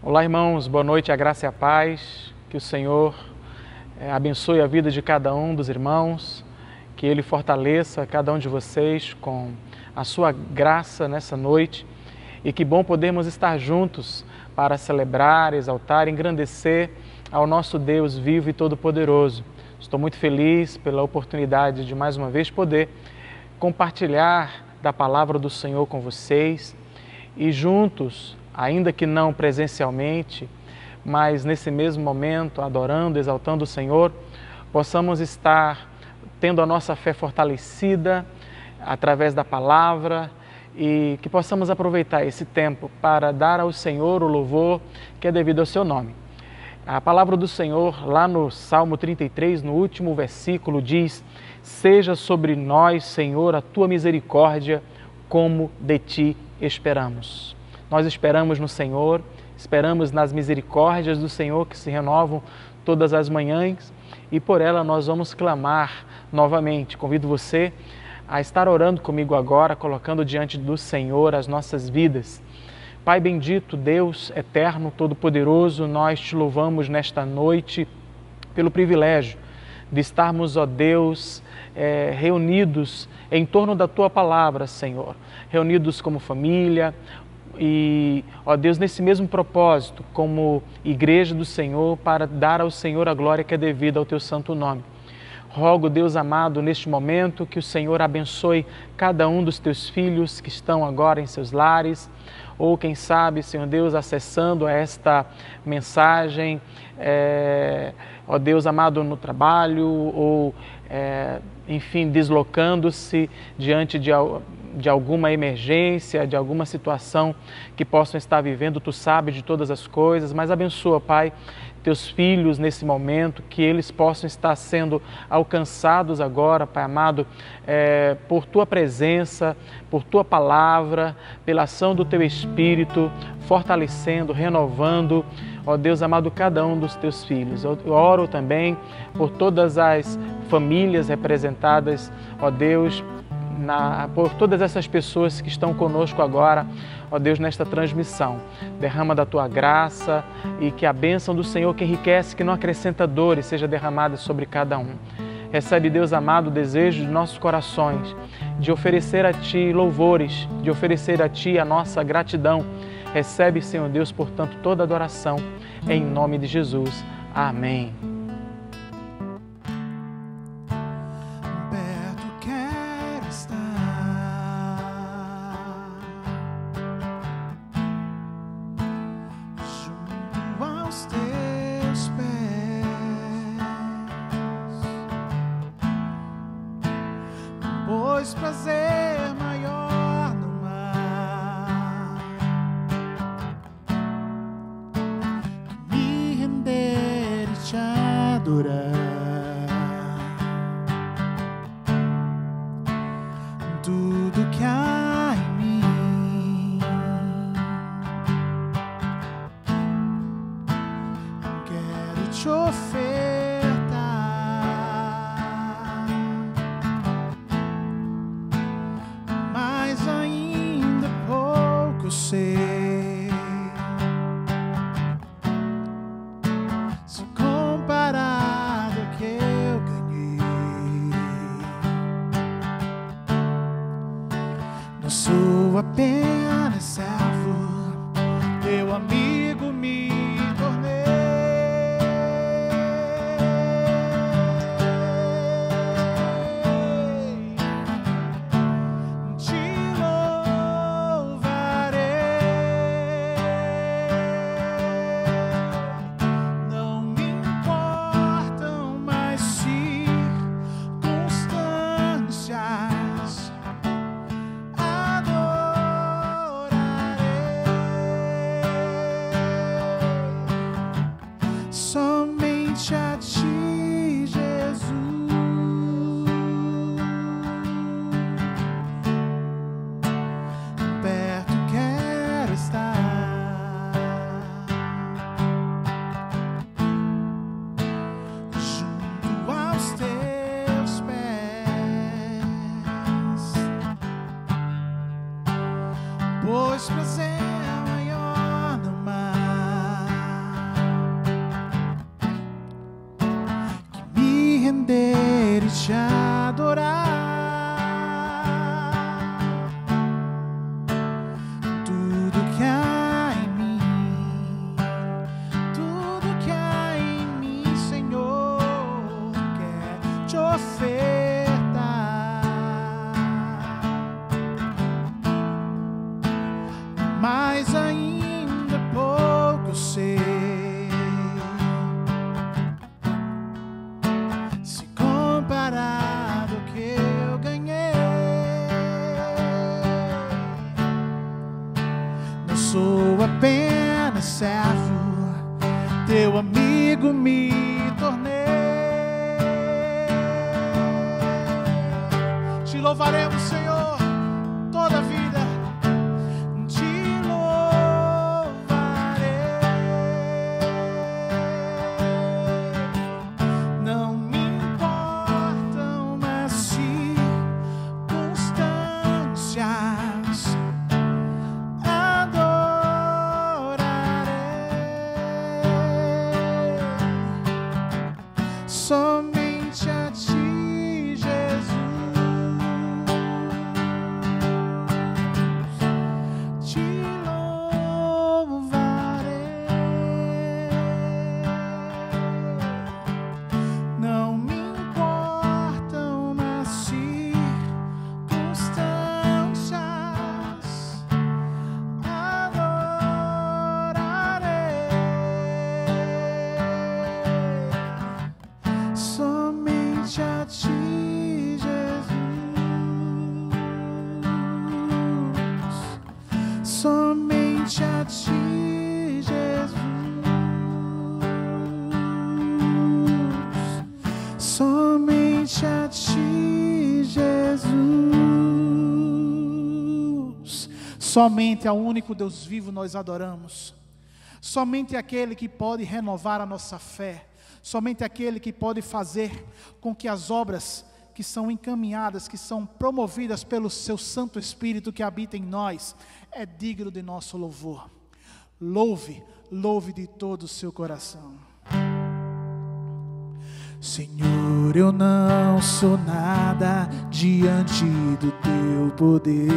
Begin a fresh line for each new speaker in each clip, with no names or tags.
Olá, irmãos, boa noite, a graça e a paz, que o Senhor abençoe a vida de cada um dos irmãos, que Ele fortaleça cada um de vocês com a sua graça nessa noite e que bom podermos estar juntos para celebrar, exaltar, engrandecer ao nosso Deus vivo e todo-poderoso. Estou muito feliz pela oportunidade de mais uma vez poder compartilhar da palavra do Senhor com vocês e juntos, ainda que não presencialmente, mas nesse mesmo momento, adorando, exaltando o Senhor, possamos estar tendo a nossa fé fortalecida através da palavra e que possamos aproveitar esse tempo para dar ao Senhor o louvor que é devido ao seu nome. A palavra do Senhor, lá no Salmo 33, no último versículo, diz: "Seja sobre nós, Senhor, a tua misericórdia, como de ti esperamos." Nós esperamos no Senhor, esperamos nas misericórdias do Senhor que se renovam todas as manhãs e por ela nós vamos clamar novamente. Convido você a estar orando comigo agora, colocando diante do Senhor as nossas vidas. Pai bendito, Deus eterno, todo-poderoso, nós te louvamos nesta noite pelo privilégio de estarmos, ó Deus, reunidos em torno da Tua palavra, Senhor, reunidos como família, e, ó Deus, nesse mesmo propósito, como igreja do Senhor, para dar ao Senhor a glória que é devida ao Teu santo nome. Rogo, Deus amado, neste momento, que o Senhor abençoe cada um dos Teus filhos que estão agora em seus lares, ou quem sabe, Senhor Deus, acessando esta mensagem, ó Deus amado, no trabalho, ou, enfim, deslocando-se diante de alguma emergência, de alguma situação que possam estar vivendo. Tu sabes de todas as coisas, mas abençoa, Pai, Teus filhos nesse momento, que eles possam estar sendo alcançados agora, Pai amado, por Tua presença, por Tua palavra, pela ação do Teu Espírito, fortalecendo, renovando, ó Deus amado, cada um dos Teus filhos. Eu oro também por todas as famílias representadas, ó Deus, por todas essas pessoas que estão conosco agora, ó Deus, nesta transmissão. Derrama da Tua graça e que a bênção do Senhor que enriquece, que não acrescenta dores, seja derramada sobre cada um. Recebe, Deus amado, o desejo de nossos corações de oferecer a Ti louvores, de oferecer a Ti a nossa gratidão. Recebe, Senhor Deus, portanto, toda adoração, em nome de Jesus. Amém.
Prazer maior no mar que me render e te adorar. Tudo que há em mim quero te ofertar. Eu sei, se comparado ao que eu ganhei, não sou apenas servo, teu amigo me tornei. Somente a Ti, Jesus, perto quero estar, junto aos Teus pés, pois prazer maior no mar sou apenas servo, teu amigo me tornei. Te louvaremos, Senhor, toda a vida. Te louvarei. Não me importam as circunstâncias, somente a ti, Jesus, te louvarei. Não me importam as circunstâncias, adorarei. Somente a ti, Jesus. Somente a ti, Jesus. Somente a ti, Jesus. Somente ao único Deus vivo nós adoramos. Somente aquele que pode renovar a nossa fé. Somente aquele que pode fazer com que as obras que são encaminhadas, que são promovidas pelo seu Santo Espírito que habita em nós, é digno de nosso louvor. Louve, louve de todo o seu coração. Senhor, eu não sou nada diante do teu poder,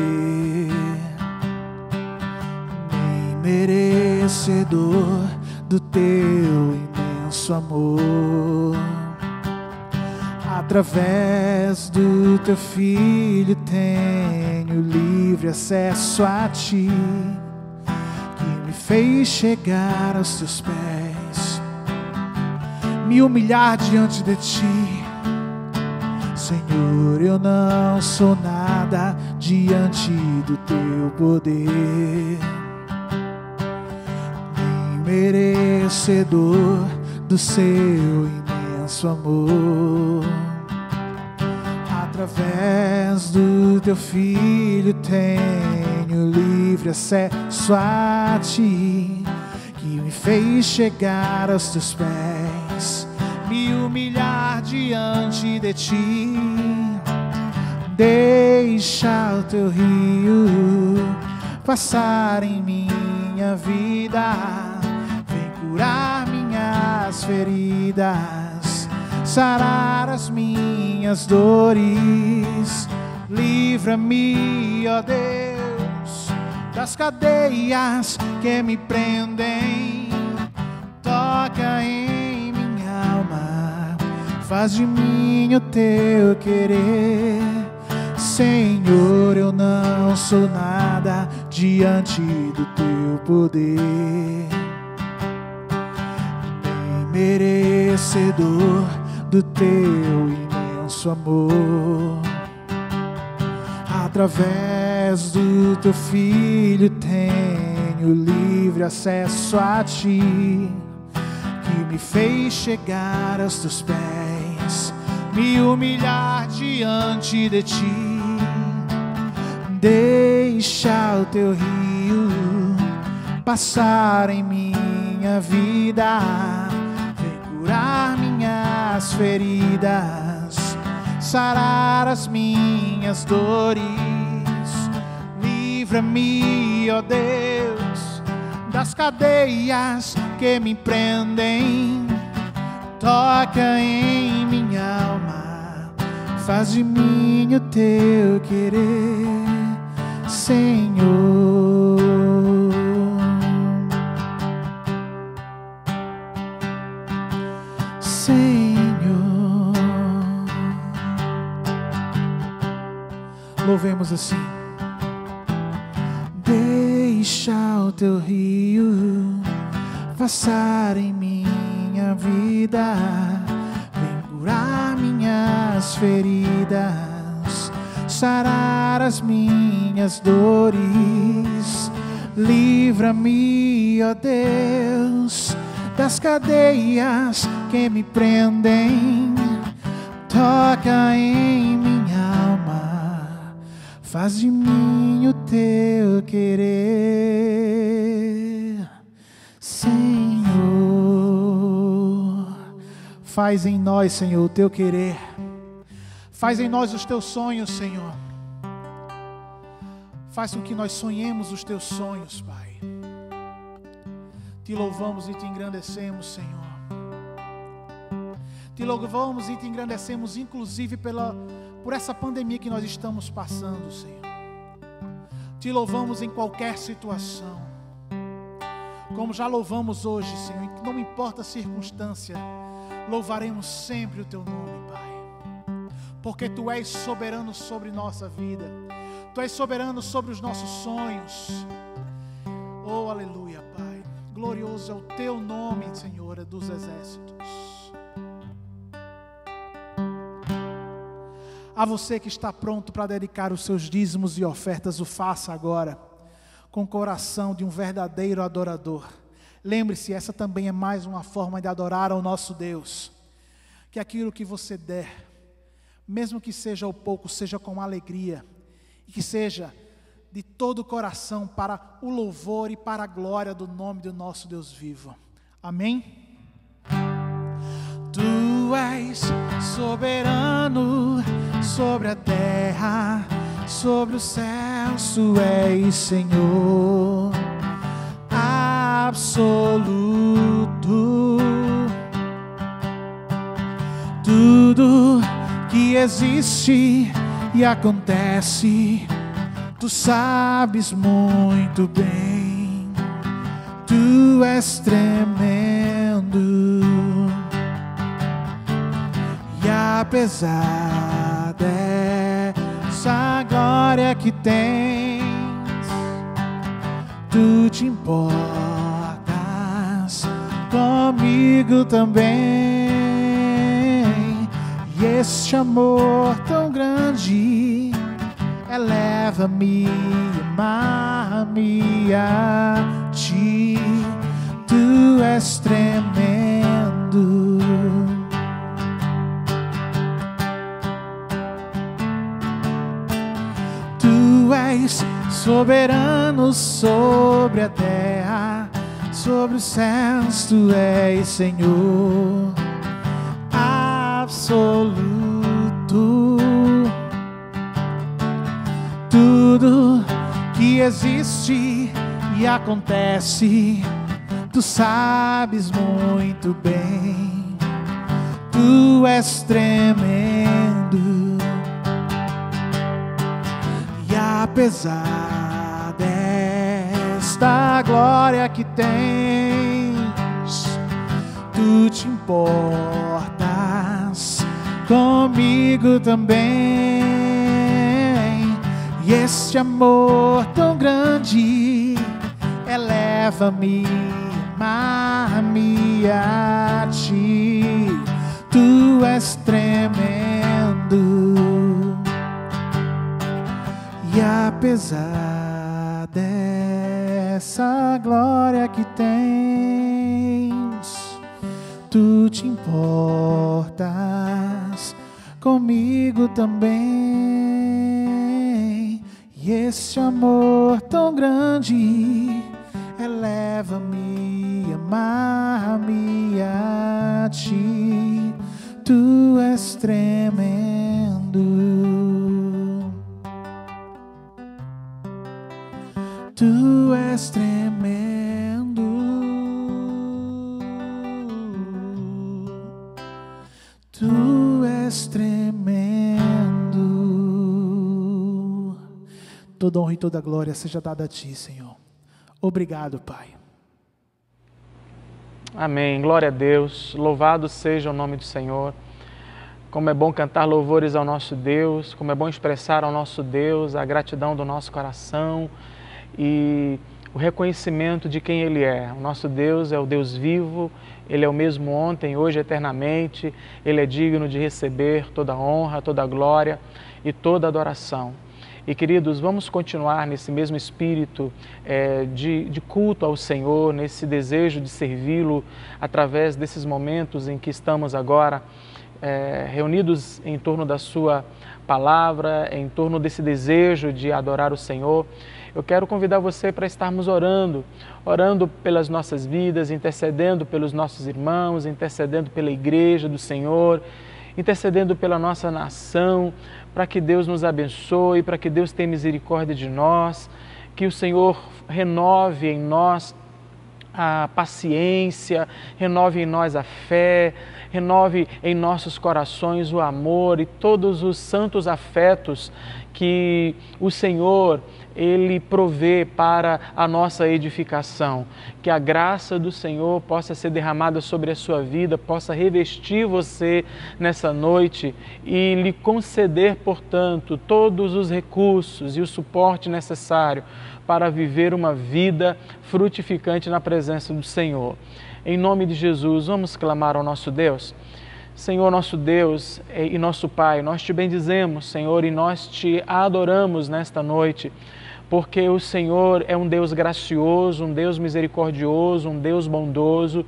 nem merecedor do teu imenso amor. Através do teu Filho tenho livre acesso a ti, que me fez chegar aos teus pés, me humilhar diante de ti. Senhor, eu não sou nada diante do teu poder, nem merecedor do seu imenso amor. Através do teu Filho tenho livre acesso a ti, que me fez chegar aos teus pés, me humilhar diante de ti. Deixa o teu rio passar em minha vida, vem curar minhas feridas, sarar as minhas dores. Livra-me, ó Deus, das cadeias que me prendem. Toca em minha alma, faz de mim o teu querer. Senhor, eu não sou nada diante do teu poder, nem merecedor do teu imenso amor. Através do teu Filho tenho livre acesso a ti, que me fez chegar aos teus pés, me humilhar diante de ti. Deixa o teu rio passar em minha vida, vem curar minhas feridas, sarar as minhas dores. Livra-me, ó Deus, das cadeias que me prendem. Toca em minha alma, faz de mim o teu querer, Senhor. Senhor, louvemos assim. Deixa o teu rio passar em minha vida, vem curar minhas feridas, sarar as minhas dores. Livra Livra-me, ó Deus, das cadeias que me prendem. Toca em minha alma, faz de mim o teu querer, Senhor. Faz em nós, Senhor, o teu querer. Faz em nós os teus sonhos, Senhor. Faz com que nós sonhemos os teus sonhos, Pai. Te louvamos e te engrandecemos, Senhor. Te louvamos e te engrandecemos, inclusive por essa pandemia que nós estamos passando, Senhor. Te louvamos em qualquer situação, como já louvamos hoje, Senhor. Não importa a circunstância, louvaremos sempre o teu nome, Pai, porque tu és soberano sobre nossa vida. Tu és soberano sobre os nossos sonhos. Oh, aleluia, Pai. Glorioso é o teu nome, Senhor, dos exércitos. A você que está pronto para dedicar os seus dízimos e ofertas, o faça agora, com o coração de um verdadeiro adorador. Lembre-se, essa também é mais uma forma de adorar ao nosso Deus. Que aquilo que você der, mesmo que seja o pouco, seja com alegria, e que seja de todo o coração para o louvor e para a glória do nome do nosso Deus vivo. Amém? Tu és soberano sobre a terra, sobre os céus, tu és Senhor absoluto. Tudo que existe e acontece, tu sabes muito bem. Tu és tremendo, e apesar dessa glória que tens, tu te importas comigo também. E este amor tão grande eleva-me, amar-me a ti. Tu és tremendo. Tu és soberano sobre a terra, sobre os céus, tu és Senhor absoluto. Tudo que existe e acontece, tu sabes muito bem. Tu és tremendo, e apesar desta glória que tens, tu te importas comigo também. E este amor tão grande eleva-me, amar-me a ti. Tu és tremendo, e apesar dessa glória que tens, tu te importas comigo também. E esse amor tão grande eleva-me, amar-me a ti. Tu és tremendo, tu és tremendo, tu és tremendo. Toda honra e toda glória seja dada a ti, Senhor. Obrigado, Pai.
Amém. Glória a Deus. Louvado seja o nome do Senhor. Como é bom cantar louvores ao nosso Deus, como é bom expressar ao nosso Deus a gratidão do nosso coração e o reconhecimento de quem Ele é. O nosso Deus é o Deus vivo, Ele é o mesmo ontem, hoje, eternamente. Ele é digno de receber toda a honra, toda a glória e toda a adoração. E, queridos, vamos continuar nesse mesmo espírito de culto ao Senhor, nesse desejo de servi-lo através desses momentos em que estamos agora reunidos em torno da sua palavra, em torno desse desejo de adorar o Senhor. Eu quero convidar você para estarmos orando pelas nossas vidas, intercedendo pelos nossos irmãos, intercedendo pela igreja do Senhor, intercedendo pela nossa nação, para que Deus nos abençoe, para que Deus tenha misericórdia de nós, que o Senhor renove em nós a paciência, renove em nós a fé, renove em nossos corações o amor e todos os santos afetos que o Senhor, Ele provê para a nossa edificação. Que a graça do Senhor possa ser derramada sobre a sua vida, possa revestir você nessa noite e lhe conceder, portanto, todos os recursos e o suporte necessário para viver uma vida frutificante na presença do Senhor. Em nome de Jesus, vamos clamar ao nosso Deus. Senhor, nosso Deus e nosso Pai, nós te bendizemos, Senhor, e nós te adoramos nesta noite, porque o Senhor é um Deus gracioso, um Deus misericordioso, um Deus bondoso.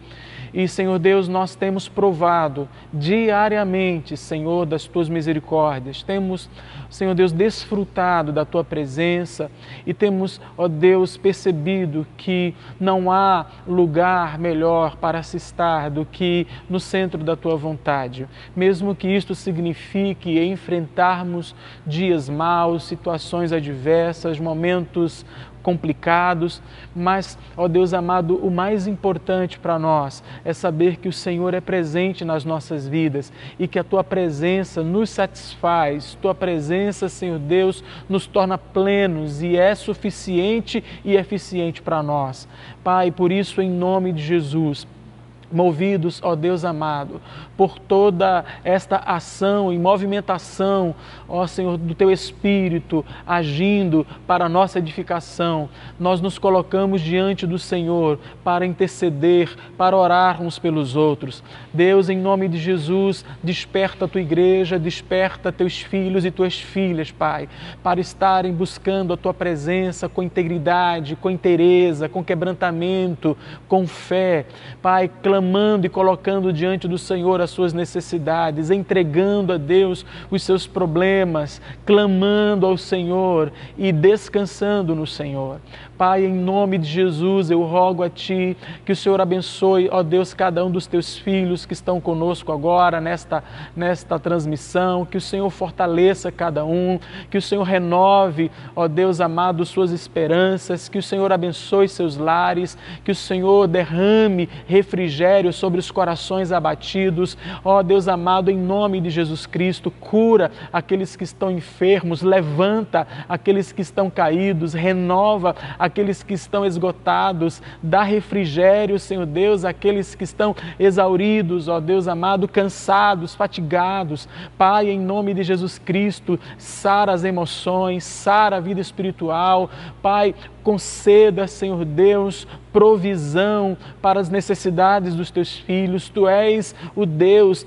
E, Senhor Deus, nós temos provado diariamente, Senhor, das Tuas misericórdias. Temos, Senhor Deus, desfrutado da Tua presença e temos, ó Deus, percebido que não há lugar melhor para se estar do que no centro da Tua vontade. Mesmo que isto signifique enfrentarmos dias maus, situações adversas, momentos complicados, mas, ó Deus amado, o mais importante para nós é saber que o Senhor é presente nas nossas vidas e que a Tua presença nos satisfaz, Tua presença, Senhor Deus, nos torna plenos e é suficiente e eficiente para nós. Pai, por isso, em nome de Jesus, movidos, ó Deus amado, por toda esta ação e movimentação, ó Senhor, do Teu Espírito agindo para a nossa edificação, nós nos colocamos diante do Senhor para interceder, para orar uns pelos outros. Deus, em nome de Jesus, desperta a Tua igreja, desperta Teus filhos e Tuas filhas, Pai, para estarem buscando a Tua presença com integridade, com inteireza, com quebrantamento, com fé. Pai, clamando e colocando diante do Senhor as suas necessidades, entregando a Deus os seus problemas, clamando ao Senhor e descansando no Senhor. Pai, em nome de Jesus, eu rogo a Ti que o Senhor abençoe, ó Deus, cada um dos Teus filhos que estão conosco agora nesta transmissão, que o Senhor fortaleça cada um, que o Senhor renove, ó Deus amado, suas esperanças, que o Senhor abençoe seus lares, que o Senhor derrame refrigério sobre os corações abatidos. Ó Deus amado, em nome de Jesus Cristo, cura aqueles que estão enfermos, levanta aqueles que estão caídos, renova aqueles que estão esgotados, dá refrigério, Senhor Deus, àqueles que estão exauridos, ó Deus amado, cansados, fatigados. Pai, em nome de Jesus Cristo, sara as emoções, sara a vida espiritual. Pai, conceda, Senhor Deus, provisão para as necessidades dos Teus filhos. Tu és o Deus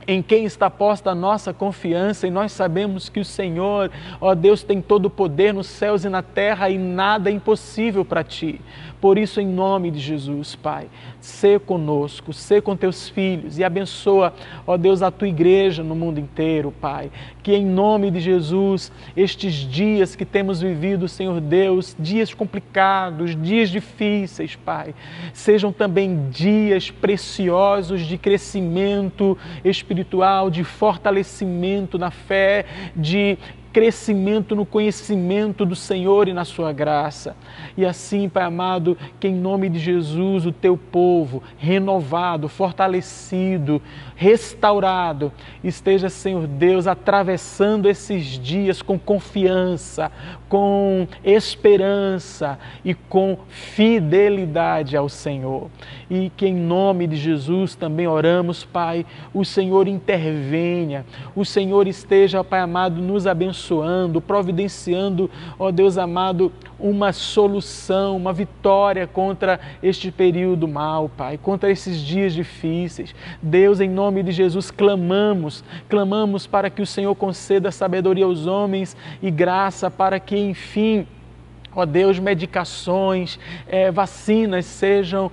em quem está posta a nossa confiança, e nós sabemos que o Senhor, ó Deus, tem todo o poder nos céus e na terra e nada é impossível para Ti. Por isso, em nome de Jesus, Pai, sê conosco, sê com Teus filhos e abençoa, ó Deus, a Tua igreja no mundo inteiro, Pai. Que em nome de Jesus, estes dias que temos vivido, Senhor Deus, dias complicados, dias difíceis, Pai, sejam também dias preciosos de crescimento espiritual, de fortalecimento na fé, de crescimento no conhecimento do Senhor e na sua graça. E assim, Pai amado, que em nome de Jesus o Teu povo, renovado, fortalecido, restaurado, esteja, Senhor Deus, atravessando esses dias com confiança, com esperança e com fidelidade ao Senhor. E que em nome de Jesus também oramos, Pai, o Senhor intervenha, o Senhor esteja, Pai amado, nos abençoando, abençoando, providenciando, ó Deus amado, uma solução, uma vitória contra este período mal, Pai, contra esses dias difíceis. Deus, em nome de Jesus, clamamos para que o Senhor conceda sabedoria aos homens e graça para que, enfim, ó Deus, medicações, vacinas sejam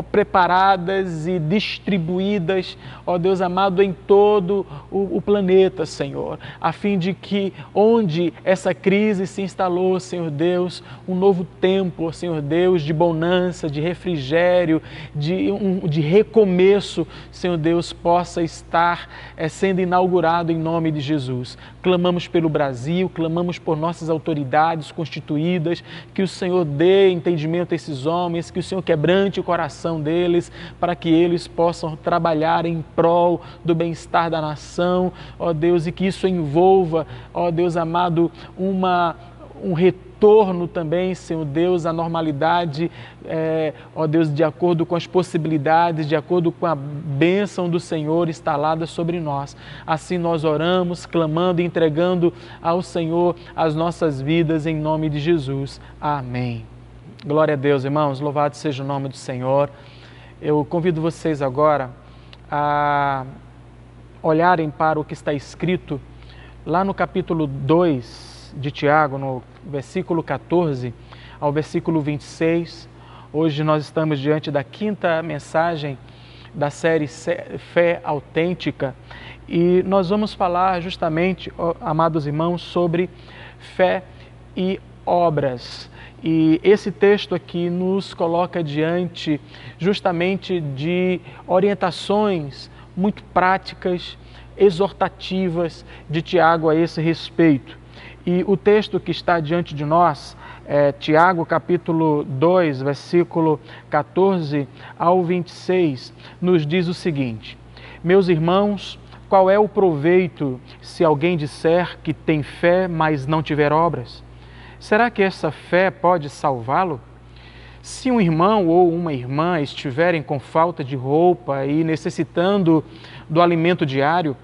preparadas e distribuídas, ó Deus amado, em todo o planeta, Senhor, a fim de que onde essa crise se instalou, Senhor Deus, um novo tempo, Senhor Deus, de bonança, de refrigério, de recomeço, Senhor Deus, possa estar sendo inaugurado em nome de Jesus. Clamamos pelo Brasil, clamamos por nossas autoridades constituídas, que o Senhor dê entendimento a esses homens, que o Senhor quebrante o coração deles, para que eles possam trabalhar em prol do bem-estar da nação, ó Deus, e que isso envolva, ó Deus amado, um retorno também, Senhor Deus, à normalidade, ó Deus, de acordo com as possibilidades, de acordo com a bênção do Senhor instalada sobre nós. Assim nós oramos, clamando e entregando ao Senhor as nossas vidas em nome de Jesus. Amém. Glória a Deus, irmãos, louvado seja o nome do Senhor. Eu convido vocês agora a olharem para o que está escrito lá no capítulo 2 de Tiago, no versículo 14 ao versículo 26. Hoje nós estamos diante da quinta mensagem da série Fé Autêntica e nós vamos falar justamente, amados irmãos, sobre fé e obras. E esse texto aqui nos coloca diante justamente de orientações muito práticas, exortativas de Tiago a esse respeito. E o texto que está diante de nós, Tiago capítulo 2, versículo 14 ao 26, nos diz o seguinte: meus irmãos, qual é o proveito se alguém disser que tem fé, mas não tiver obras? Será que essa fé pode salvá-lo? Se um irmão ou uma irmã estiverem com falta de roupa e necessitando do alimento diário,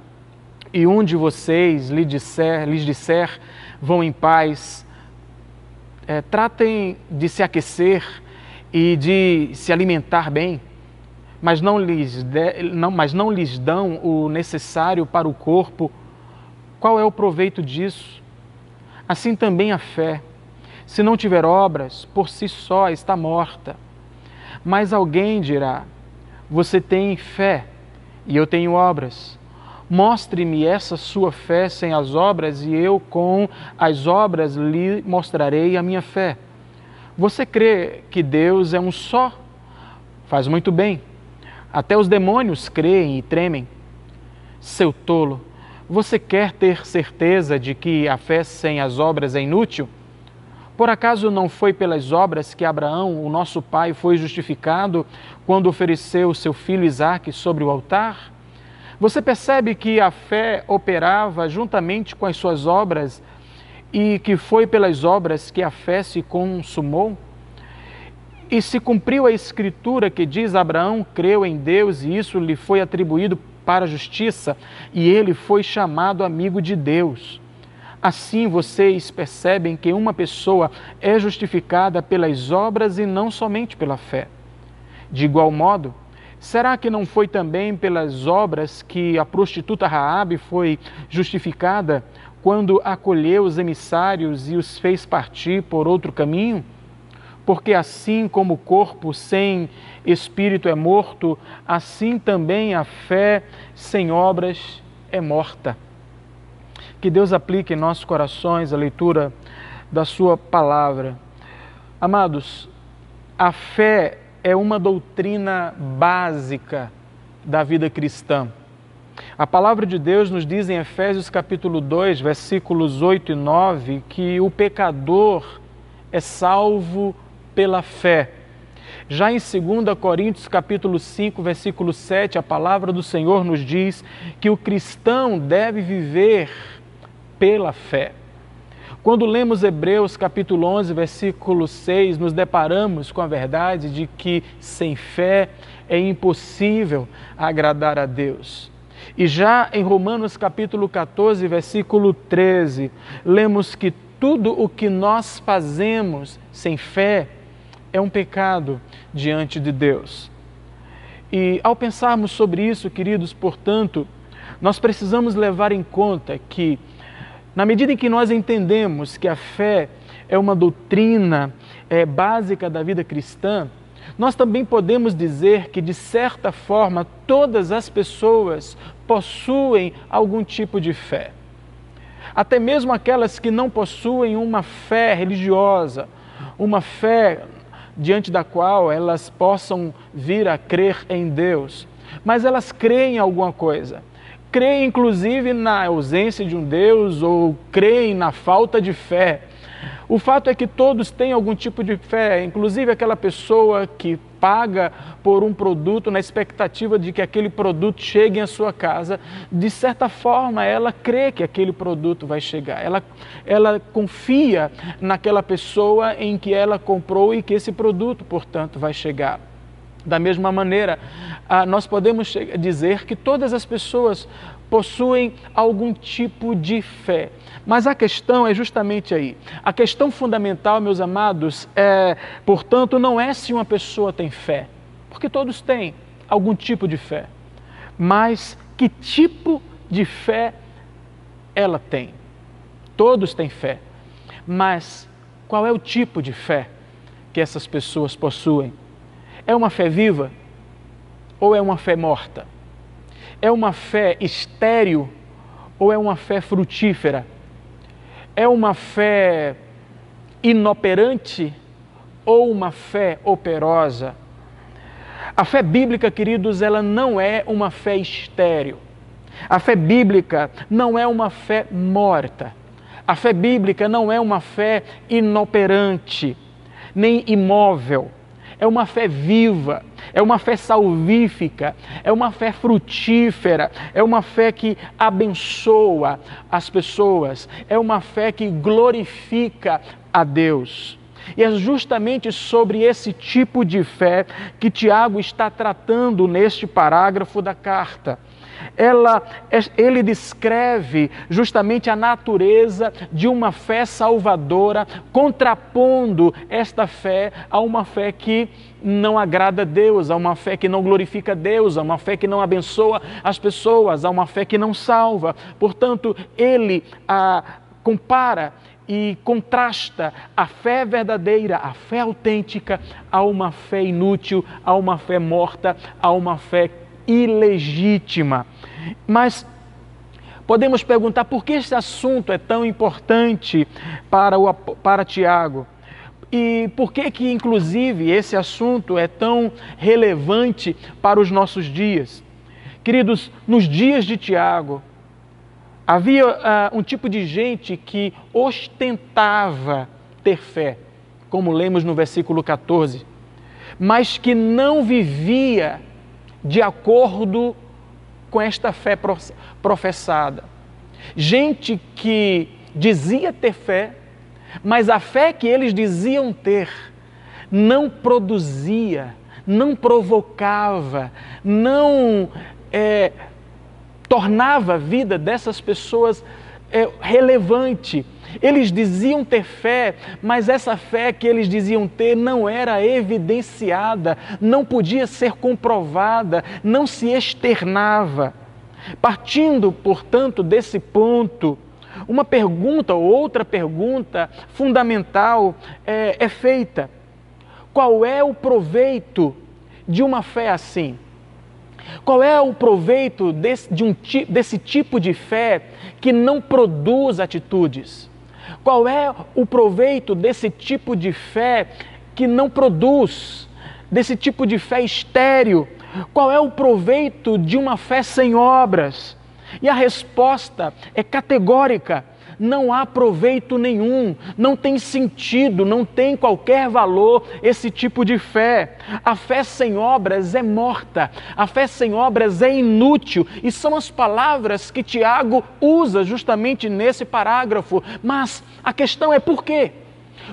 e um de vocês lhes disser, vão em paz, tratem de se aquecer e de se alimentar bem, mas não lhes dão o necessário para o corpo, qual é o proveito disso? Assim também a fé, se não tiver obras, por si só está morta. Mas alguém dirá, você tem fé e eu tenho obras. Mostre-me essa sua fé sem as obras e eu com as obras lhe mostrarei a minha fé. Você crê que Deus é um só? Faz muito bem. Até os demônios creem e tremem. Seu tolo, você quer ter certeza de que a fé sem as obras é inútil? Por acaso não foi pelas obras que Abraão, o nosso pai, foi justificado quando ofereceu seu filho Isaque sobre o altar? Você percebe que a fé operava juntamente com as suas obras e que foi pelas obras que a fé se consumou? E se cumpriu a escritura que diz: Abraão creu em Deus e isso lhe foi atribuído para a justiça, e ele foi chamado amigo de Deus. Assim vocês percebem que uma pessoa é justificada pelas obras e não somente pela fé. De igual modo, será que não foi também pelas obras que a prostituta Raabe foi justificada quando acolheu os emissários e os fez partir por outro caminho? Porque assim como o corpo sem espírito é morto, assim também a fé sem obras é morta. Que Deus aplique em nossos corações a leitura da sua palavra. Amados, a fé é uma doutrina básica da vida cristã. A palavra de Deus nos diz em Efésios capítulo 2, versículos 8 e 9, que o pecador é salvo pela fé. Já em 2 Coríntios capítulo 5, versículo 7, a palavra do Senhor nos diz que o cristão deve viver pela fé. Quando lemos Hebreus capítulo 11, versículo 6, nos deparamos com a verdade de que sem fé é impossível agradar a Deus. E já em Romanos capítulo 14, versículo 13, lemos que tudo o que nós fazemos sem fé é um pecado diante de Deus. E ao pensarmos sobre isso, queridos, portanto, nós precisamos levar em conta que, na medida em que nós entendemos que a fé é uma doutrina básica da vida cristã, nós também podemos dizer que, de certa forma, todas as pessoas possuem algum tipo de fé. Até mesmo aquelas que não possuem uma fé religiosa, uma fé diante da qual elas possam vir a crer em Deus, mas elas creem em alguma coisa. Creem inclusive na ausência de um Deus ou creem na falta de fé. O fato é que todos têm algum tipo de fé, inclusive aquela pessoa que paga por um produto na expectativa de que aquele produto chegue à sua casa. De certa forma, ela crê que aquele produto vai chegar. Ela confia naquela pessoa em que ela comprou e que esse produto, portanto, vai chegar. Da mesma maneira, nós podemos dizer que todas as pessoas possuem algum tipo de fé. Mas a questão é justamente aí. A questão fundamental, meus amados, portanto, não é se uma pessoa tem fé, porque todos têm algum tipo de fé, mas que tipo de fé ela tem. Todos têm fé, mas qual é o tipo de fé que essas pessoas possuem? É uma fé viva ou é uma fé morta? É uma fé estéril ou é uma fé frutífera? É uma fé inoperante ou uma fé operosa? A fé bíblica, queridos, ela não é uma fé estéril. A fé bíblica não é uma fé morta. A fé bíblica não é uma fé inoperante, nem imóvel. É uma fé viva, é uma fé salvífica, é uma fé frutífera, é uma fé que abençoa as pessoas, é uma fé que glorifica a Deus. E é justamente sobre esse tipo de fé que Tiago está tratando neste parágrafo da carta. Ele descreve justamente a natureza de uma fé salvadora, contrapondo esta fé a uma fé que não agrada a Deus, a uma fé que não glorifica a Deus, a uma fé que não abençoa as pessoas, a uma fé que não salva. Portanto, ele compara e contrasta a fé verdadeira, a fé autêntica, a uma fé inútil, a uma fé morta, a uma fé ilegítima. Mas podemos perguntar por que esse assunto é tão importante para Tiago? E por que inclusive, esse assunto é tão relevante para os nossos dias? Queridos, nos dias de Tiago, havia um tipo de gente que ostentava ter fé, como lemos no versículo 14, mas que não vivia de acordo com esta fé professada. Gente que dizia ter fé, mas a fé que eles diziam ter não produzia, não provocava, não tornava a vida dessas pessoas relevante. Eles diziam ter fé, mas essa fé que eles diziam ter não era evidenciada, não podia ser comprovada, não se externava. Partindo, portanto, desse ponto, uma pergunta ou outra pergunta fundamental é feita. Qual é o proveito de uma fé assim? Qual é o proveito desse tipo de fé que não produz atitudes? Qual é o proveito desse tipo de fé que não produz, desse tipo de fé estéril? Qual é o proveito de uma fé sem obras? E a resposta é categórica: não há proveito nenhum, não tem sentido, não tem qualquer valor esse tipo de fé. A fé sem obras é morta, a fé sem obras é inútil, e são as palavras que Tiago usa justamente nesse parágrafo. Mas a questão é por quê?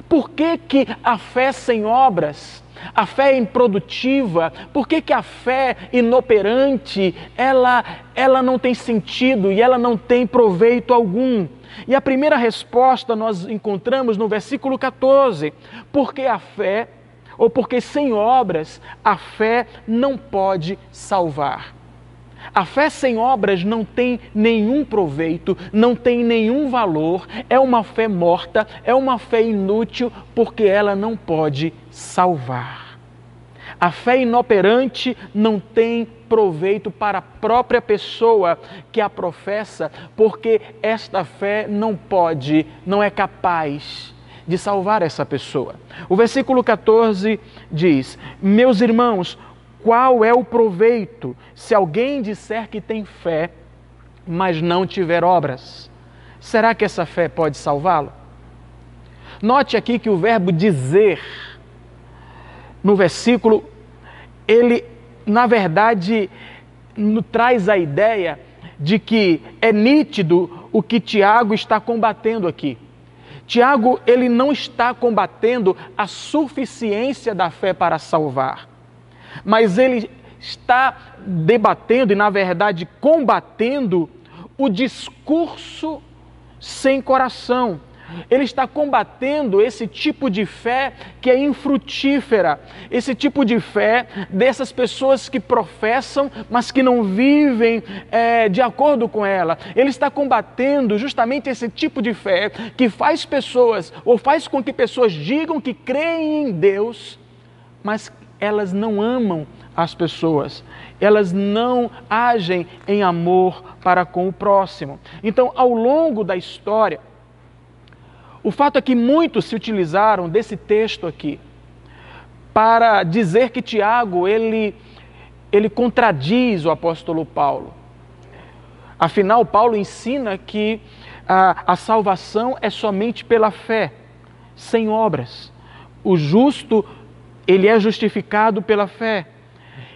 Por que a fé sem obras, A fé improdutiva, por que a fé inoperante, ela não tem sentido e ela não tem proveito algum? E a primeira resposta nós encontramos no versículo 14, porque a fé, ou porque sem obras, a fé não pode salvar. A fé sem obras não tem nenhum proveito, não tem nenhum valor, é uma fé morta, é uma fé inútil, porque ela não pode salvar. A fé inoperante não tem proveito para a própria pessoa que a professa, porque esta fé não é capaz de salvar essa pessoa. O versículo 14 diz: meus irmãos, qual é o proveito se alguém disser que tem fé, mas não tiver obras? Será que essa fé pode salvá-lo? Note aqui que o verbo dizer, no versículo, ele, na verdade, traz a ideia de que é nítido o que Tiago está combatendo aqui. Tiago, ele não está combatendo a suficiência da fé para salvar, mas ele está debatendo e, na verdade, combatendo o discurso sem coração. Ele está combatendo esse tipo de fé que é infrutífera, esse tipo de fé dessas pessoas que professam, mas que não vivem de acordo com ela. Ele está combatendo justamente esse tipo de fé que faz pessoas, ou faz com que pessoas digam que creem em Deus, mas elas não amam as pessoas, elas não agem em amor para com o próximo. Então, ao longo da história, o fato é que muitos se utilizaram desse texto aqui para dizer que Tiago, ele contradiz o apóstolo Paulo. Afinal, Paulo ensina que a salvação é somente pela fé, sem obras. O justo, ele é justificado pela fé.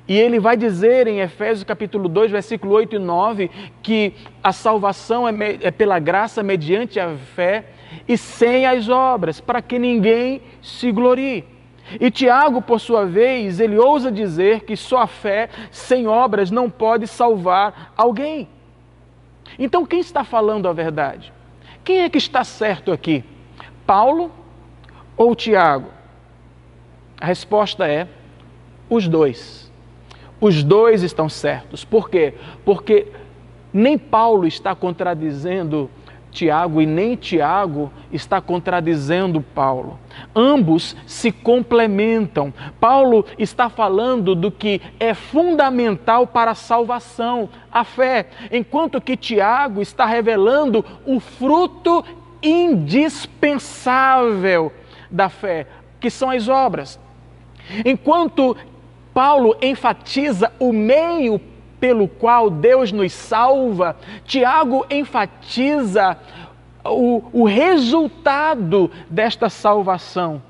E ele vai dizer em Efésios capítulo 2, versículo 8 e 9, que a salvação é pela graça mediante a fé e sem as obras, para que ninguém se glorie. E Tiago, por sua vez, ele ousa dizer que só a fé sem obras não pode salvar alguém. Então, quem está falando a verdade? Quem é que está certo aqui? Paulo ou Tiago? A resposta é os dois. Os dois estão certos. Por quê? Porque nem Paulo está contradizendo Tiago e nem Tiago está contradizendo Paulo. Ambos se complementam. Paulo está falando do que é fundamental para a salvação, a fé, enquanto que Tiago está revelando o fruto indispensável da fé, que são as obras. Enquanto Paulo enfatiza o meio pelo qual Deus nos salva, Tiago enfatiza o resultado desta salvação.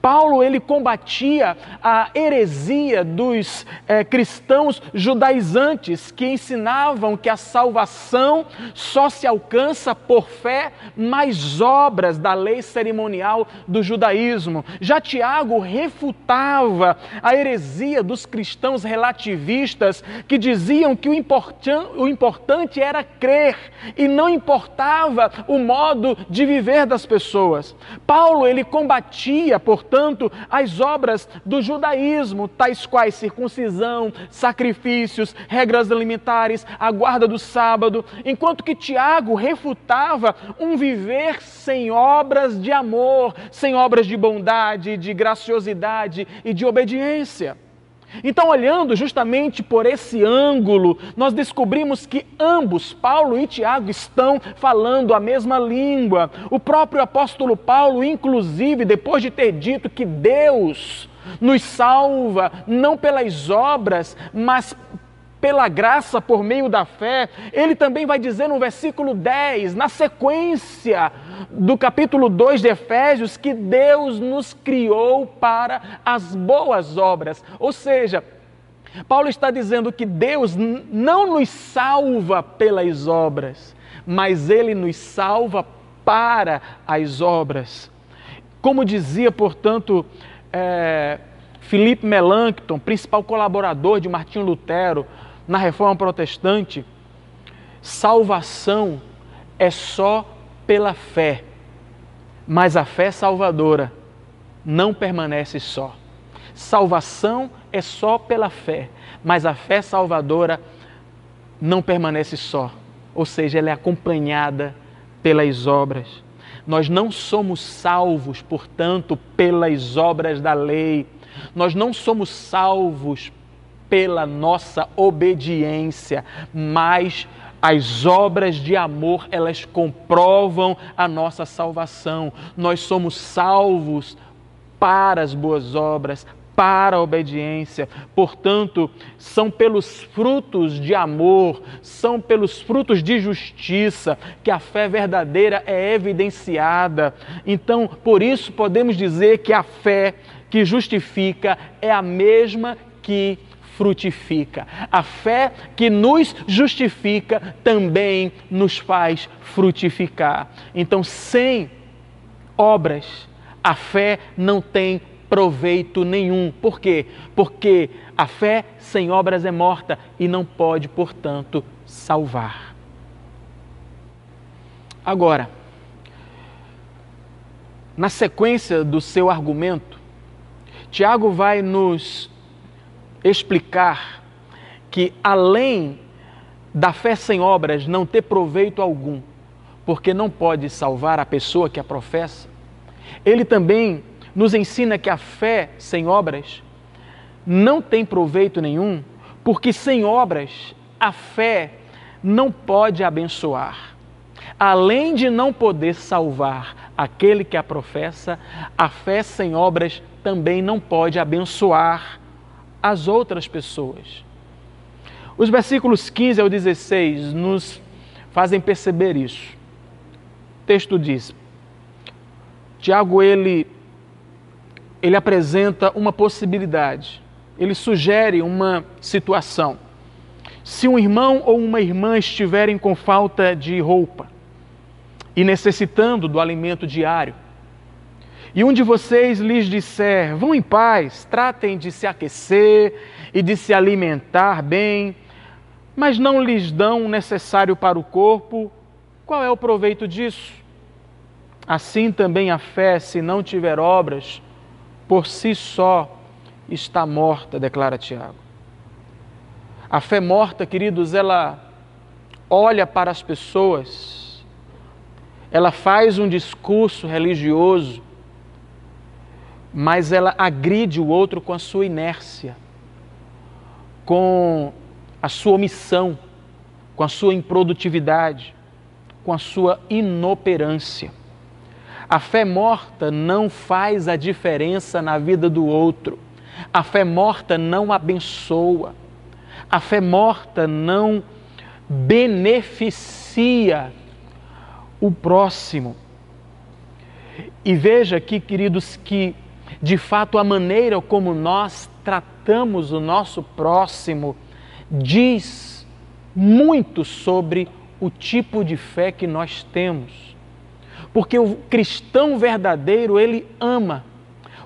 Paulo, ele combatia a heresia dos cristãos judaizantes que ensinavam que a salvação só se alcança por fé, mais obras da lei cerimonial do judaísmo. Já Tiago refutava a heresia dos cristãos relativistas que diziam que o importante era crer e não importava o modo de viver das pessoas. Paulo, ele combatia, portanto, as obras do judaísmo, tais quais circuncisão, sacrifícios, regras alimentares, a guarda do sábado, enquanto que Tiago refutava um viver sem obras de amor, sem obras de bondade, de graciosidade e de obediência. Então, olhando justamente por esse ângulo, nós descobrimos que ambos, Paulo e Tiago, estão falando a mesma língua. O próprio apóstolo Paulo, inclusive, depois de ter dito que Deus nos salva não pelas obras, mas pela graça por meio da fé, ele também vai dizer no versículo 10, na sequência do capítulo 2 de Efésios, que Deus nos criou para as boas obras. Ou seja, Paulo está dizendo que Deus não nos salva pelas obras, mas Ele nos salva para as obras. Como dizia, portanto, Philippe Melanchthon, principal colaborador de Martinho Lutero na Reforma Protestante, salvação é só pela fé, mas a fé salvadora não permanece só. Salvação é só pela fé, mas a fé salvadora não permanece só, ou seja, ela é acompanhada pelas obras. Nós não somos salvos, portanto, pelas obras da lei. Nós não somos salvos pela nossa obediência, mas as obras de amor, elas comprovam a nossa salvação. Nós somos salvos para as boas obras, para a obediência. Portanto, são pelos frutos de amor, são pelos frutos de justiça que a fé verdadeira é evidenciada. Então, por isso podemos dizer que a fé que justifica é a mesma que frutifica. A fé que nos justifica também nos faz frutificar. Então, sem obras, a fé não tem proveito nenhum. Por quê? Porque a fé sem obras é morta e não pode, portanto, salvar. Agora, na sequência do seu argumento, Tiago vai nos explicar que, além da fé sem obras não ter proveito algum, porque não pode salvar a pessoa que a professa, ele também nos ensina que a fé sem obras não tem proveito nenhum, porque sem obras a fé não pode abençoar. Além de não poder salvar aquele que a professa, a fé sem obras também não pode abençoar as outras pessoas. Os versículos 15 ao 16 nos fazem perceber isso. O texto diz, Tiago, ele apresenta uma possibilidade, ele sugere uma situação. Se um irmão ou uma irmã estiverem com falta de roupa e necessitando do alimento diário, e um de vocês lhes disser, vão em paz, tratem de se aquecer e de se alimentar bem, mas não lhes dão o necessário para o corpo, qual é o proveito disso? Assim também a fé, se não tiver obras, por si só está morta, declara Tiago. A fé morta, queridos, ela olha para as pessoas, ela faz um discurso religioso, mas ela agride o outro com a sua inércia, com a sua omissão, com a sua improdutividade, com a sua inoperância. A fé morta não faz a diferença na vida do outro. A fé morta não abençoa. A fé morta não beneficia o próximo. E veja aqui, queridos, que de fato a maneira como nós tratamos o nosso próximo diz muito sobre o tipo de fé que nós temos. Porque o cristão verdadeiro, ele ama.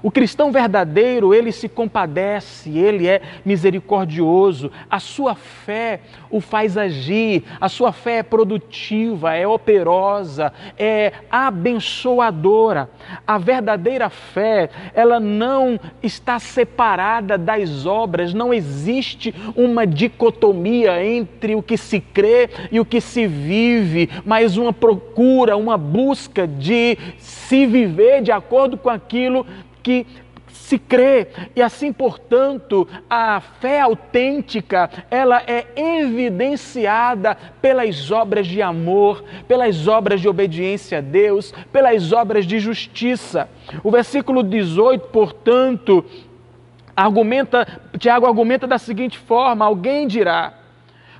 O cristão verdadeiro, ele se compadece, ele é misericordioso. A sua fé o faz agir, a sua fé é produtiva, é operosa, é abençoadora. A verdadeira fé, ela não está separada das obras, não existe uma dicotomia entre o que se crê e o que se vive, mas uma procura, uma busca de se viver de acordo com aquilo que se crê. E assim, portanto, a fé autêntica, ela é evidenciada pelas obras de amor, pelas obras de obediência a Deus, pelas obras de justiça. O versículo 18, portanto, Tiago argumenta da seguinte forma: alguém dirá,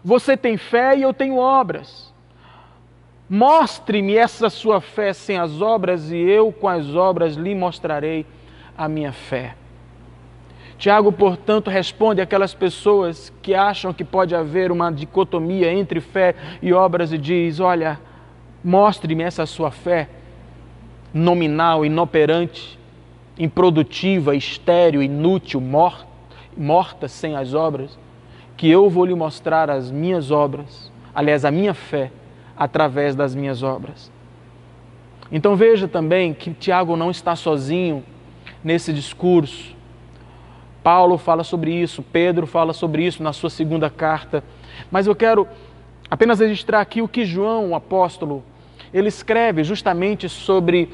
você tem fé e eu tenho obras. Mostre-me essa sua fé sem as obras e eu com as obras lhe mostrarei a minha fé. Tiago, portanto, responde àquelas pessoas que acham que pode haver uma dicotomia entre fé e obras e diz, olha, mostre-me essa sua fé nominal, inoperante, improdutiva, estéril, inútil, morta sem as obras, que eu vou lhe mostrar as minhas obras, aliás, a minha fé, através das minhas obras. Então veja também que Tiago não está sozinho nesse discurso. Paulo fala sobre isso, Pedro fala sobre isso na sua segunda carta. Mas eu quero apenas registrar aqui o que João, o apóstolo, ele escreve justamente sobre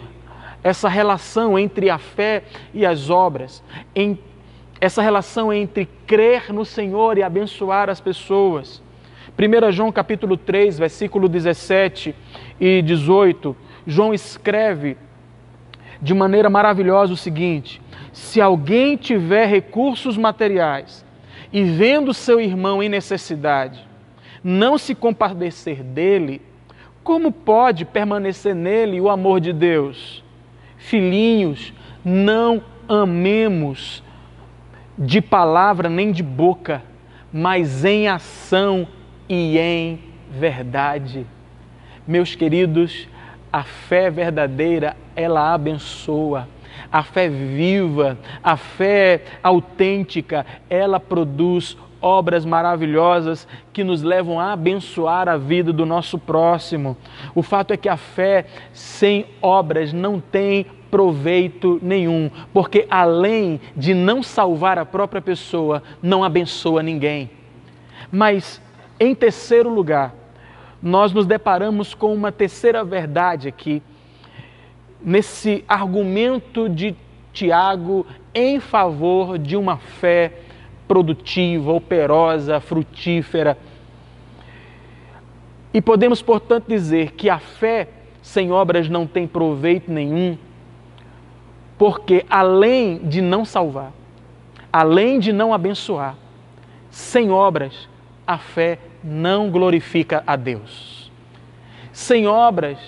essa relação entre a fé e as obras, essa relação entre crer no Senhor e abençoar as pessoas. 1 João capítulo 3, versículo 17 e 18, João escreve de maneira maravilhosa o seguinte: se alguém tiver recursos materiais e vendo seu irmão em necessidade, não se compadecer dele, como pode permanecer nele o amor de Deus? Filhinhos, não amemos de palavra nem de boca, mas em ação e em verdade. Meus queridos, a fé verdadeira, ela abençoa. A fé viva, a fé autêntica, ela produz obras maravilhosas que nos levam a abençoar a vida do nosso próximo. O fato é que a fé sem obras não tem proveito nenhum, porque além de não salvar a própria pessoa, não abençoa ninguém. Mas, em terceiro lugar, nós nos deparamos com uma terceira verdade aqui, nesse argumento de Tiago em favor de uma fé produtiva, operosa, frutífera. E podemos, portanto, dizer que a fé sem obras não tem proveito nenhum, porque além de não salvar, além de não abençoar, sem obras, a fé não glorifica a Deus. Sem obras,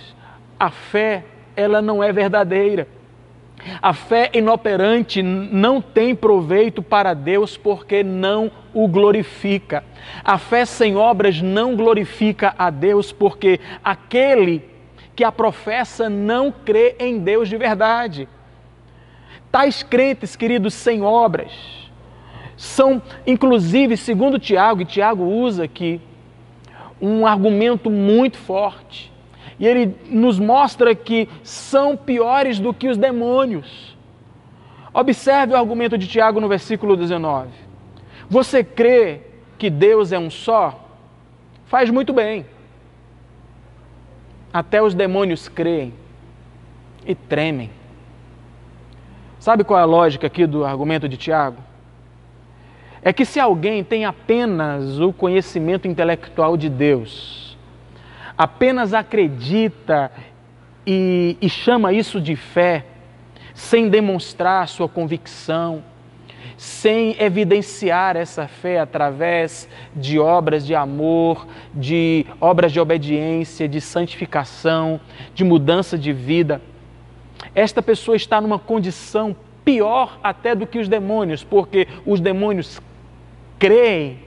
a fé, ela não é verdadeira. A fé inoperante não tem proveito para Deus porque não o glorifica. A fé sem obras não glorifica a Deus porque aquele que a professa não crê em Deus de verdade. Tais crentes, queridos, sem obras, são, inclusive, segundo Tiago, e Tiago usa aqui um argumento muito forte, e ele nos mostra que são piores do que os demônios. Observe o argumento de Tiago no versículo 19. Você crê que Deus é um só? Faz muito bem. Até os demônios creem e tremem. Sabe qual é a lógica aqui do argumento de Tiago? É que se alguém tem apenas o conhecimento intelectual de Deus, apenas acredita e chama isso de fé, sem demonstrar sua convicção, sem evidenciar essa fé através de obras de amor, de obras de obediência, de santificação, de mudança de vida, esta pessoa está numa condição pior até do que os demônios, porque os demônios creem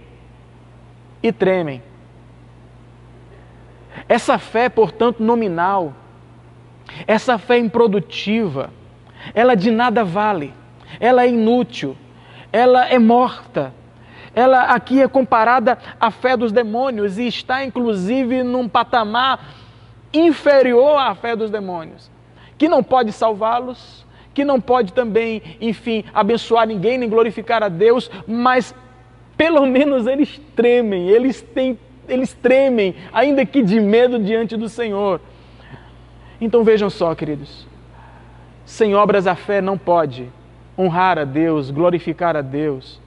e tremem. Essa fé, portanto, nominal, essa fé improdutiva, ela de nada vale, ela é inútil, ela é morta. Ela aqui é comparada à fé dos demônios e está, inclusive, num patamar inferior à fé dos demônios, que não pode salvá-los, que não pode também, enfim, abençoar ninguém, nem glorificar a Deus, mas pelo menos eles tremem, eles tremem, ainda que de medo diante do Senhor. Então vejam só, queridos, sem obras a fé não pode honrar a Deus, glorificar a Deus,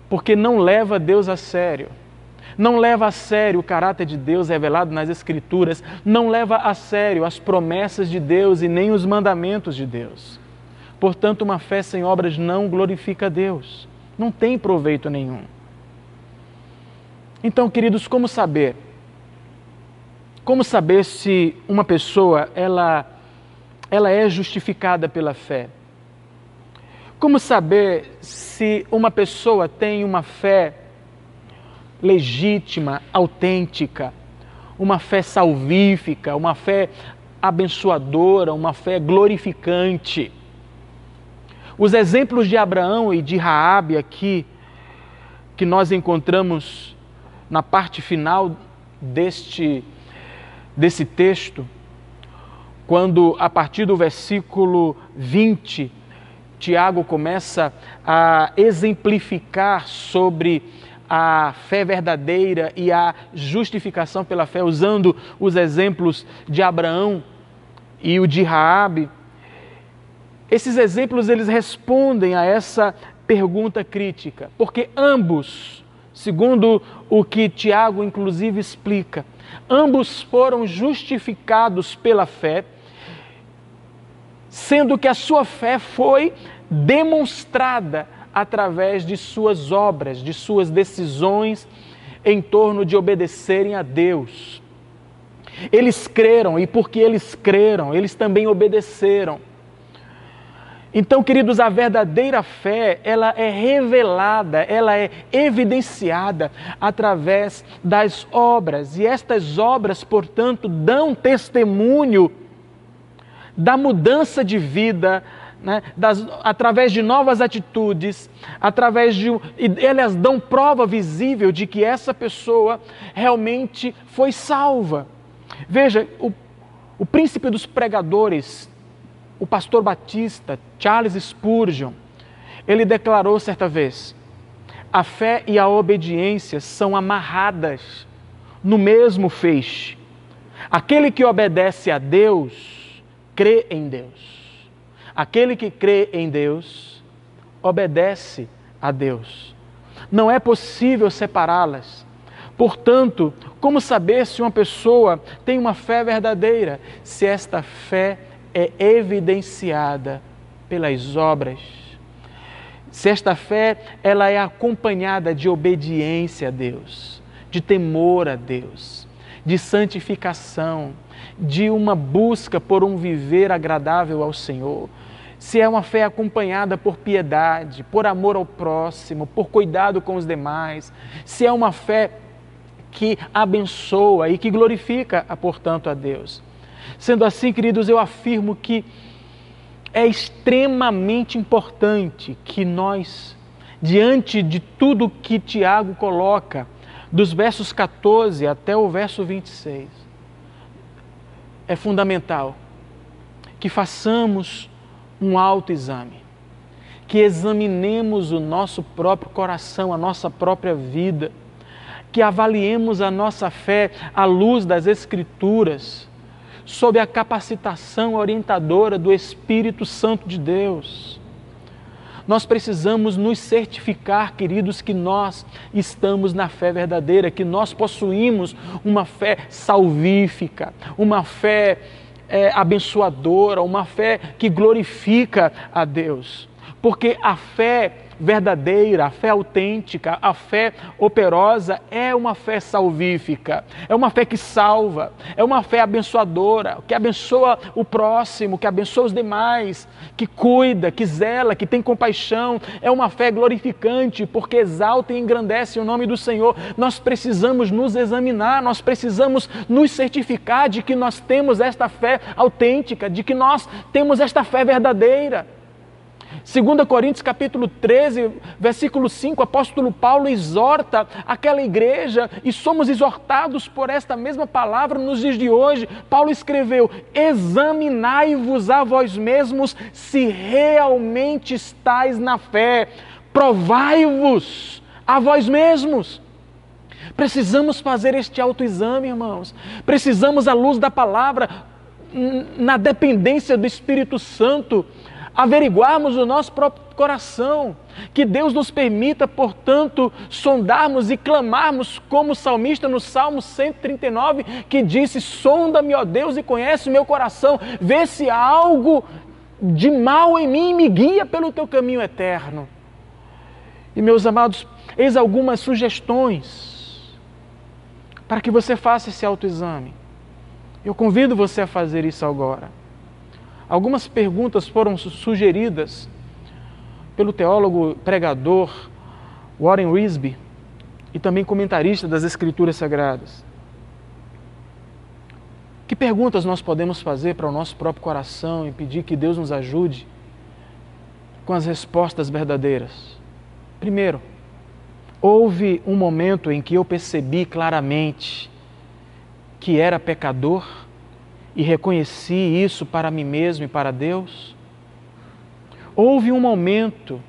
porque não leva Deus a sério. Não leva a sério o caráter de Deus revelado nas Escrituras, não leva a sério as promessas de Deus e nem os mandamentos de Deus. Portanto, uma fé sem obras não glorifica a Deus, não tem proveito nenhum. Então, queridos, como saber? Como saber se uma pessoa ela é justificada pela fé? Como saber se uma pessoa tem uma fé legítima, autêntica, uma fé salvífica, uma fé abençoadora, uma fé glorificante? Os exemplos de Abraão e de Raabe aqui, que nós encontramos na parte final desse texto, quando a partir do versículo 20, Tiago começa a exemplificar sobre a fé verdadeira e a justificação pela fé, usando os exemplos de Abraão e o de Raabe. Esses exemplos, eles respondem a essa pergunta crítica, porque ambos, segundo o que Tiago inclusive explica, ambos foram justificados pela fé, sendo que a sua fé foi demonstrada através de suas obras, de suas decisões em torno de obedecerem a Deus. Eles creram e porque eles creram, eles também obedeceram. Então, queridos, a verdadeira fé, ela é revelada, ela é evidenciada através das obras. E estas obras, portanto, dão testemunho da mudança de vida, né? Através de novas atitudes, elas dão prova visível de que essa pessoa realmente foi salva. Veja, o príncipe dos pregadores, o pastor batista, Charles Spurgeon, ele declarou certa vez: a fé e a obediência são amarradas no mesmo feixe. Aquele que obedece a Deus, crê em Deus. Aquele que crê em Deus, obedece a Deus. Não é possível separá-las. Portanto, como saber se uma pessoa tem uma fé verdadeira? Se esta fé é evidenciada pelas obras. Se esta fé ela é acompanhada de obediência a Deus, de temor a Deus, de santificação, de uma busca por um viver agradável ao Senhor. Se é uma fé acompanhada por piedade, por amor ao próximo, por cuidado com os demais, se é uma fé que abençoa e que glorifica, portanto, a Deus. Sendo assim, queridos, eu afirmo que é extremamente importante que nós, diante de tudo que Tiago coloca, dos versos 14 até o verso 26, é fundamental que façamos um autoexame, que examinemos o nosso próprio coração, a nossa própria vida, que avaliemos a nossa fé à luz das Escrituras, sob a capacitação orientadora do Espírito Santo de Deus. Nós precisamos nos certificar, queridos, que nós estamos na fé verdadeira, que nós possuímos uma fé salvífica, uma fé abençoadora, uma fé que glorifica a Deus. Porque a fé verdadeira, a fé autêntica, a fé operosa é uma fé salvífica, é uma fé que salva, é uma fé abençoadora, que abençoa o próximo, que abençoa os demais, que cuida, que zela, que tem compaixão, é uma fé glorificante, porque exalta e engrandece o nome do Senhor. Nós precisamos nos examinar, nós precisamos nos certificar de que nós temos esta fé autêntica, de que nós temos esta fé verdadeira. 2 Coríntios capítulo 13, versículo 5, o apóstolo Paulo exorta aquela igreja e somos exortados por esta mesma palavra nos dias de hoje. Paulo escreveu: examinai-vos a vós mesmos se realmente estáis na fé, provai-vos a vós mesmos. Precisamos fazer este autoexame, irmãos. Precisamos, à luz da palavra, na dependência do Espírito Santo, averiguarmos o nosso próprio coração, que Deus nos permita, portanto, sondarmos e clamarmos como o salmista no Salmo 139, que disse: sonda-me, ó Deus, e conhece o meu coração, vê se há algo de mal em mim e me guia pelo teu caminho eterno. E, meus amados, eis algumas sugestões para que você faça esse autoexame. Eu convido você a fazer isso agora. Algumas perguntas foram sugeridas pelo teólogo pregador Warren Wiersbe e também comentarista das Escrituras Sagradas. Que perguntas nós podemos fazer para o nosso próprio coração e pedir que Deus nos ajude com as respostas verdadeiras. Primeiro, houve um momento em que eu percebi claramente que era pecador e reconheci isso para mim mesmo e para Deus. Houve um momento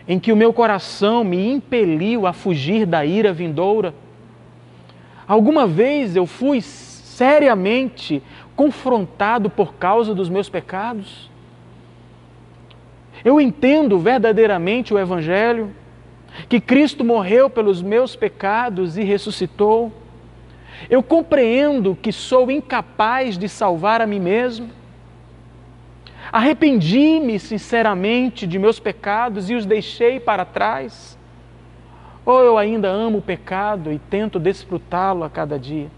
em que o meu coração me impeliu a fugir da ira vindoura. Alguma vez eu fui seriamente confrontado por causa dos meus pecados. Eu entendo verdadeiramente o Evangelho, que Cristo morreu pelos meus pecados e ressuscitou. Eu compreendo que sou incapaz de salvar a mim mesmo. Arrependi-me sinceramente de meus pecados e os deixei para trás. Ou eu ainda amo o pecado e tento desfrutá-lo a cada dia.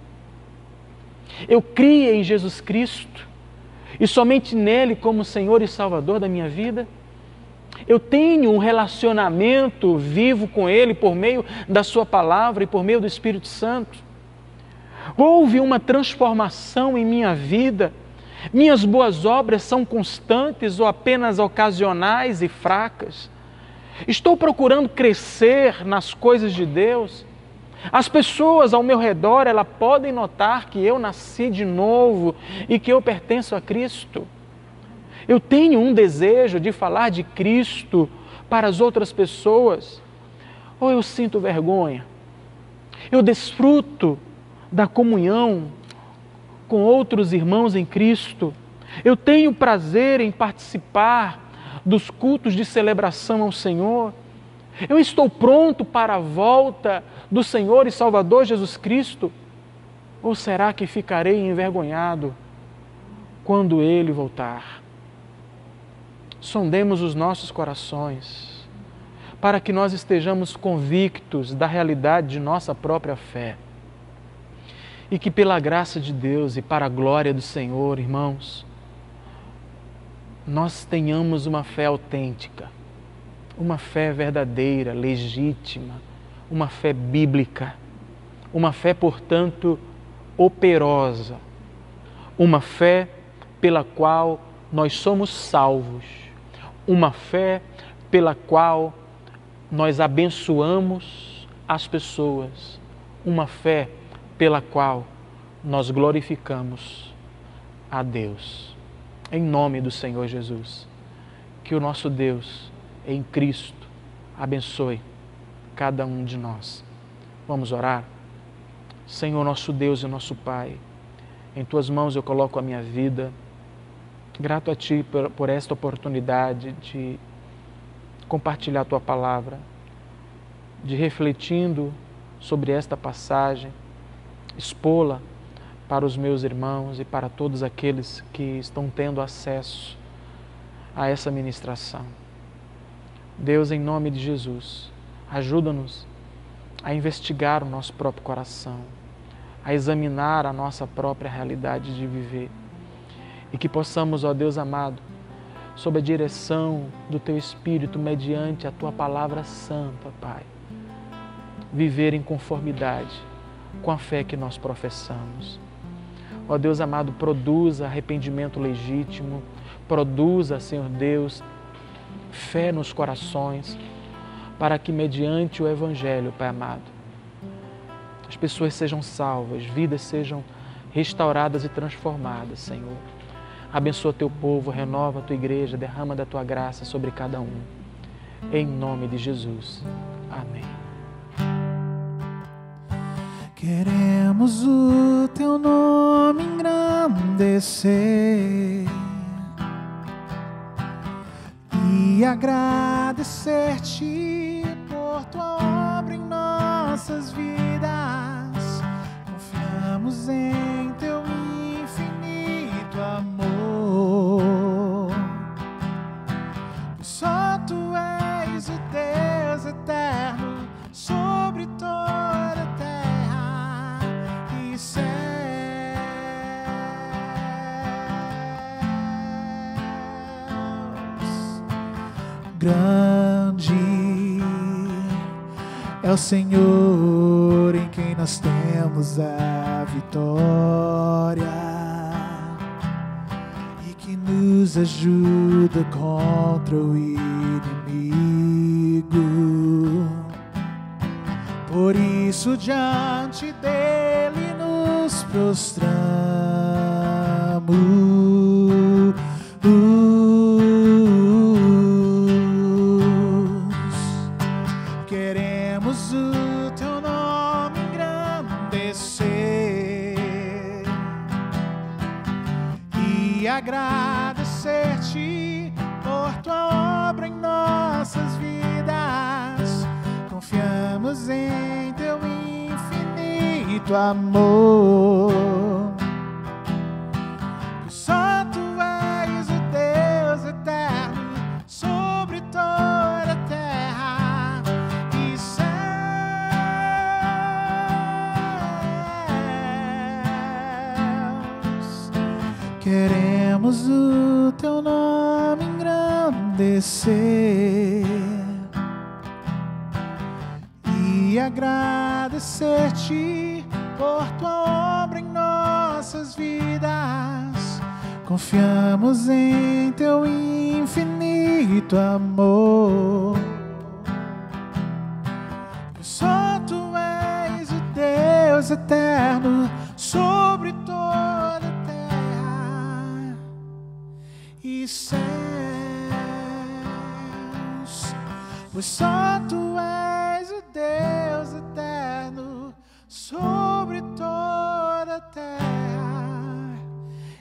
Eu criei em Jesus Cristo e somente nele como Senhor e Salvador da minha vida. Eu tenho um relacionamento vivo com Ele por meio da Sua Palavra e por meio do Espírito Santo. Houve uma transformação em minha vida. Minhas boas obras são constantes ou apenas ocasionais e fracas? Estou procurando crescer nas coisas de Deus? As pessoas ao meu redor, elas podem notar que eu nasci de novo e que eu pertenço a Cristo. Eu tenho um desejo de falar de Cristo para as outras pessoas, ou eu sinto vergonha? Eu desfruto da comunhão com outros irmãos em Cristo. Eu tenho prazer em participar dos cultos de celebração ao Senhor. Eu estou pronto para a volta do Senhor e Salvador Jesus Cristo? Ou será que ficarei envergonhado quando Ele voltar? Sondemos os nossos corações para que nós estejamos convictos da realidade de nossa própria fé. E que pela graça de Deus e para a glória do Senhor, irmãos, nós tenhamos uma fé autêntica, uma fé verdadeira, legítima, uma fé bíblica, uma fé, portanto, operosa, uma fé pela qual nós somos salvos, uma fé pela qual nós abençoamos as pessoas, uma fé pela qual nós glorificamos a Deus. Em nome do Senhor Jesus, que o nosso Deus, em Cristo, abençoe cada um de nós. Vamos orar? Senhor, nosso Deus e nosso Pai, em Tuas mãos eu coloco a minha vida, grato a Ti por esta oportunidade de compartilhar a Tua palavra, de refletindo sobre esta passagem, expô-la para os meus irmãos e para todos aqueles que estão tendo acesso a essa ministração. Deus, em nome de Jesus, ajuda-nos a investigar o nosso próprio coração, a examinar a nossa própria realidade de viver e que possamos, ó Deus amado, sob a direção do Teu Espírito, mediante a Tua palavra santa, Pai, viver em conformidade com a fé que nós professamos. Ó Deus amado, produza arrependimento legítimo, produza, Senhor Deus, fé nos corações, para que mediante o Evangelho, Pai amado, as pessoas sejam salvas, vidas sejam restauradas e transformadas, Senhor. Abençoa Teu povo, renova a Tua igreja, derrama da Tua graça sobre cada um. Em nome de Jesus. Amém.
Queremos o Teu nome engrandecer e agradecer-Te por Tua obra em nossas vidas. Confiamos em Teu infinito amor, pois só Tu és o Deus eterno sobre toda a terra e céus. Grande é o Senhor em quem nós temos a vitória e que nos ajuda contra o inimigo. inimigo. Por isso diante dele nos prostramos. Queremos o teu nome engrandecer e agradecer-te por tua obra em nossas vidas. Confiamos em teu infinito amor. Só tu és o Deus eterno sobre toda a terra e céus. Queremos o teu nome engrandecer e agradecer-te por tua obra em nossas vidas. Confiamos em teu infinito amor. Pois só tu és o Deus eterno sobre toda a terra e céus. Pois só tu és o Deus eterno sobre toda a terra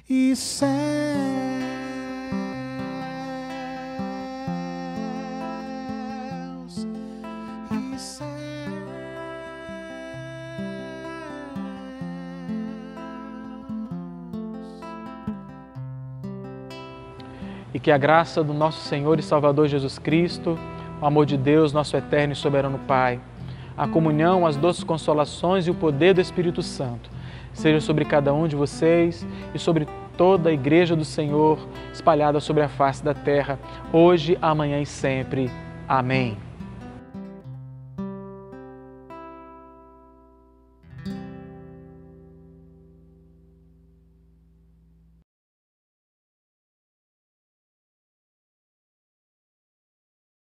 e céus. E céus.
E que a graça do nosso Senhor e Salvador Jesus Cristo, o amor de Deus, nosso eterno e soberano Pai, a comunhão, as doces consolações e o poder do Espírito Santo seja sobre cada um de vocês e sobre toda a Igreja do Senhor espalhada sobre a face da terra, hoje, amanhã e sempre. Amém.